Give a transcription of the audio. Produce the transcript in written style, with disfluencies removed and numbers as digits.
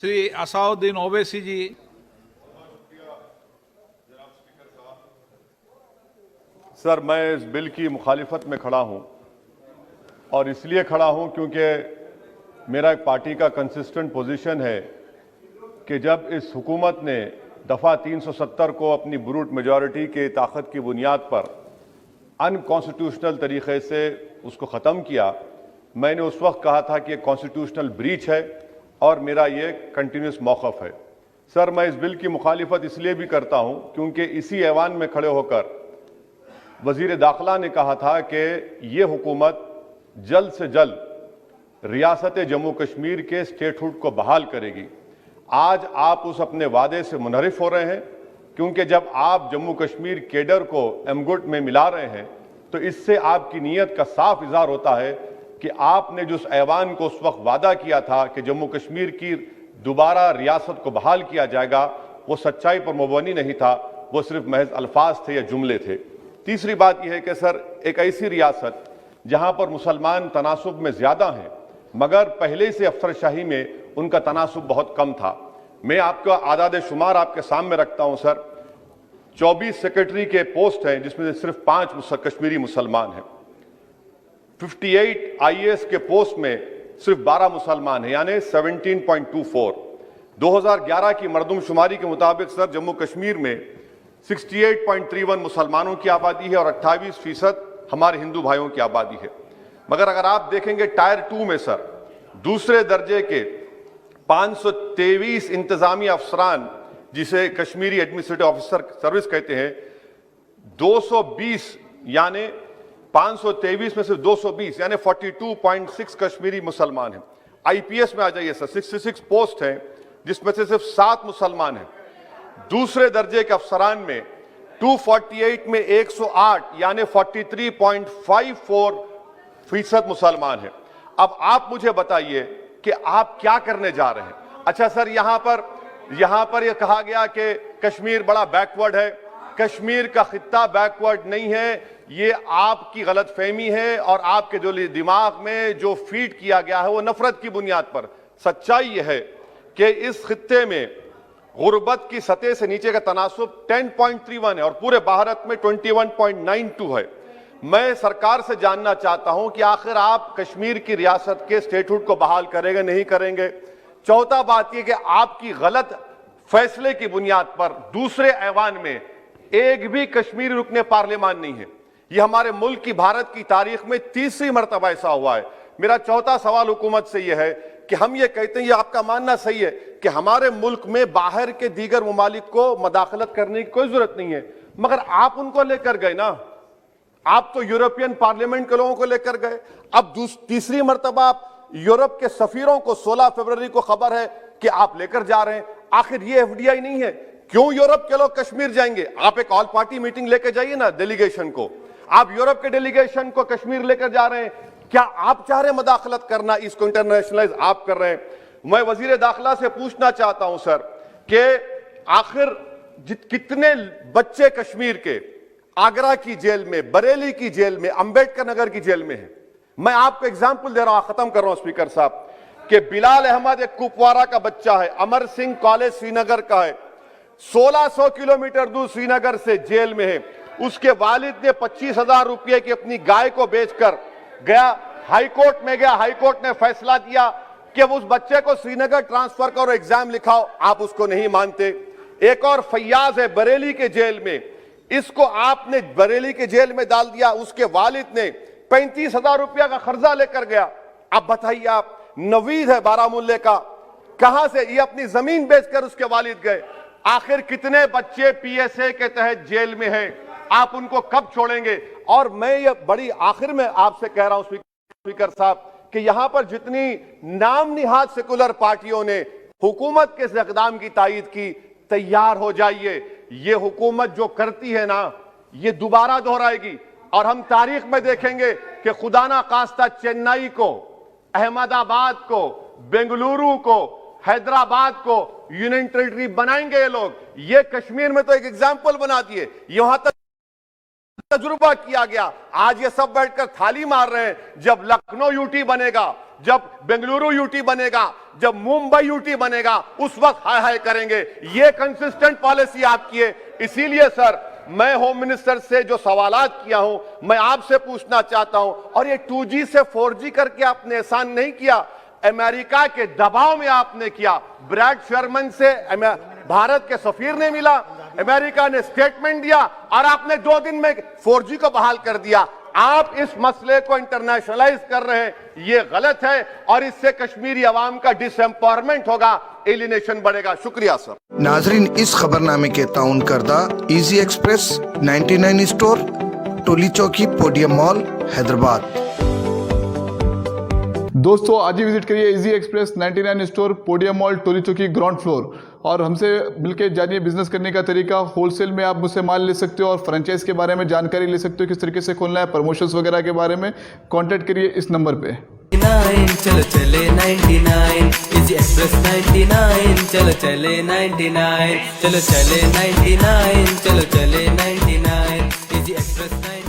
श्री असाउद्दीन ओवैसी जी। Sir, मैं इस bill की मुखालिफत में खड़ा हूं और इसलिए खड़ा हूं क्योंकि मेरा एक पार्टी का कंसिस्टेंट पोजीशन है कि जब इस हुकूमत ने दफ़ा 370 को अपनी ब्रूट मेजॉरिटी के ताकत की बुनियाद पर अनकॉन्स्टिट्यूशनल तरीके से उसको ख़त्म किया, मैंने उस वक्त कहा था कि एक कॉन्स्टिट्यूशनल ब्रीच है और मेरा ये कंटिन्यूस मौक़िफ़ है। सर, मैं इस बिल की मुखालिफत इसलिए भी करता हूं क्योंकि इसी ऐवान में खड़े होकर वज़ीर दाखिला ने कहा था कि ये हुकूमत जल्द से जल्द रियासत जम्मू कश्मीर के स्टेटहुड को बहाल करेगी। आज आप उस अपने वादे से मुनहरिफ हो रहे हैं क्योंकि जब आप जम्मू कश्मीर केडर को एमगुट में मिला रहे हैं तो इससे आपकी नीयत का साफ इज़हार होता है कि आपने जो उस ऐवान को उस वक्त वादा किया था कि जम्मू कश्मीर की दोबारा रियासत को बहाल किया जाएगा, वो सच्चाई पर मबनी नहीं था, वो सिर्फ महज अल्फाज थे या जुमले थे। तीसरी बात यह है कि सर, एक ऐसी रियासत जहां पर मुसलमान तनासुब में ज़्यादा हैं मगर पहले से अफसरशाही में उनका तनासुब बहुत कम था। मैं आपका आदाद शुमार आपके सामने रखता हूं सर। 24 सेक्रेटरी के पोस्ट हैं जिसमें से सिर्फ 5 कश्मीरी मुसलमान हैं। 58 IAS के पोस्ट में सिर्फ 12 मुसलमान हैं, यानी 17.24। 2011 की मरदमशुमारी के मुताबिक सर जम्मू कश्मीर में 68.31 मुसलमानों की आबादी है और 28% हमारे हिंदू भाइयों की आबादी है। मगर अगर आप देखेंगे टायर 2 में सर दूसरे दर्जे के 523 इंतजामी अफसरान, जिसे कश्मीरी एडमिनिस्ट्रेटिव ऑफिसर सर्विस कहते हैं, 220 यानी 523 में सिर्फ 220 यानी 42.6 कश्मीरी मुसलमान हैं। IPS में आ जाइए सर, 66 पोस्ट हैं जिसमें से सिर्फ 7 मुसलमान हैं। दूसरे दर्जे के अफसरान में 248 में 108 यानी 43.54% मुसलमान हैं। अब आप मुझे बताइए कि आप क्या करने जा रहे हैं। अच्छा सर, यहां पर यह कहा गया कि कश्मीर बड़ा बैकवर्ड है। कश्मीर का खित्ता बैकवर्ड नहीं है, ये आपकी गलतफहमी है और आपके जो दिमाग में जो फीड किया गया है वो नफरत की बुनियाद पर। सच्चाई यह है कि इस खित्ते में गुर्बत की सतह से नीचे का तनासुब 10.31 है और पूरे भारत में 21.92 है। मैं सरकार से जानना चाहता हूं कि आखिर आप कश्मीर की रियासत के स्टेटहुड को बहाल करेंगे, नहीं करेंगे। चौथा बात यह कि आपकी गलत फैसले की बुनियाद पर दूसरे ऐवान में एक भी कश्मीरी रुकने पार्लियामान नहीं है। यह हमारे मुल्क की, भारत की तारीख में तीसरी मरतबा ऐसा हुआ है। मेरा चौथा सवाल हुकूमत से यह है कि हम ये कहते हैं, ये आपका मानना सही है कि हमारे मुल्क में बाहर के दीगर ममालिक को मदाखलत करने की कोई जरूरत नहीं है, मगर आप उनको लेकर गए ना। आप तो यूरोपियन पार्लियामेंट के लोगों को लेकर गए। अब तीसरी मरतबा आप यूरोप के सफीरों को 16 फरवरी को खबर है कि आप लेकर जा रहे हैं। आखिर ये FDI नहीं है? क्यों यूरोप के लोग कश्मीर जाएंगे? आप एक ऑल पार्टी मीटिंग लेकर जाइए ना डेलीगेशन को। आप यूरोप के डेलीगेशन को कश्मीर लेकर जा रहे हैं। क्या आप चाह रहे हैं मदाखलत करना? इसको इंटरनेशनलाइज आप कर रहे हैं। मैं वजीर दाखिला से पूछना चाहता हूं सर कि आखिर कितने बच्चे कश्मीर के आगरा की जेल में, बरेली की जेल में, अंबेडकर नगर की जेल में है। मैं आपको एग्जाम्पल दे रहा हूं, खत्म कर रहा हूं स्पीकर साहब, कि बिलाल अहमद एक कुपवारा का बच्चा है, अमर सिंह कॉलेज श्रीनगर का है, 1600 किलोमीटर दूर श्रीनगर से जेल में है। उसके वालिद ने 25,000 रुपये की अपनी गाय को बेचकर गया, हाईकोर्ट में गया, हाईकोर्ट ने फैसला दिया कि उस बच्चे को श्रीनगर ट्रांसफर करो, एग्जाम लिखाओ। आप उसको नहीं मानते। एक और फैयाज है बरेली के जेल में, इसको आपने बरेली के जेल में डाल दिया। उसके वालिद ने 35,000 रुपया का कर्जा लेकर गया। अब बताइए आप, नवीद है बारामुल्ले का, कहां से ये अपनी जमीन बेचकर उसके वालिद गए। आखिर कितने बच्चे PSA के तहत जेल में हैं? आप उनको कब छोड़ेंगे? और मैं ये बड़ी आखिर में आपसे कह रहा हूं स्पीकर साहब कि यहां पर जितनी नाम निहाद सेकुलर पार्टियों ने हुकूमत के इस इक़दाम की तायीद की, तैयार हो जाइए। ये हुकूमत जो करती है ना, ये दोबारा दोहराएगी और हम तारीख में देखेंगे कि खुदा ना खास्ता चेन्नई को, अहमदाबाद को, बेंगलुरु को, हैदराबाद को यूनियन टेरिटरी बनाएंगे ये लोग। ये कश्मीर में तो एक एग्जाम्पल बना दिए, यहां तक तजुर्बा किया गया। आज ये सब बैठकर थाली मार रहे हैं। जब लखनऊ UT बनेगा, جب بنگلورو یوٹی بنے گا, جب ممبئی یوٹی بنے گا, اس وقت ہائے ہائے کریں گے. یہ کنسسٹنٹ پالیسی آپ کی ہے. اسی لیے سر میں ہوم منسٹر سے جو سوالات کیا ہوں, میں آپ سے پوچھنا چاہتا ہوں, اور یہ 2G سے 4G کر کے آپ نے احسان نہیں کیا, امریکہ کے دباؤ میں آپ نے کیا. بریڈ شرمن سے بھارت کے سفیر نے ملا, امریکہ نے سٹیٹمنٹ دیا, اور آپ نے 2 دن میں 4G کو بحال کر دیا. آپ اس مسئلے کو انٹرنیشنلائز کر رہے ہیں, یہ غلط ہے, اور اس سے کشمیری عوام کا ڈس ایمپاورمنٹ ہوگا, ایلینیشن بڑھے گا. شکریہ سر. ناظرین, اس خبرنامے کے تعاون کردہ easy express 99 store, Toli Chowki, podium مال, حیدرآباد. دوستو آج ہی وزٹ کریے ایزی ایکسپریس 99 اسٹور, پوڈیم مال, ٹولی چوکی, گراؤنڈ فلور, اور ہم سے مل کے جانیے بزنس کرنے کا طریقہ. ہول سیل میں آپ مجھ سے مال لے سکتے ہو, اور فرنچائز کے بارے میں جانکاری لے سکتے ہو, کس طریقے سے کھولنا ہے, پروموشنز وغیرہ کے بارے میں. کانٹیکٹ کریے اس نمبر پہ. چلو چلے 99 ایزی ایکسپریس 99 چلو چلے 99 چلو چلے 99 چلو چلے 99 ایزی ایکسپریس 99.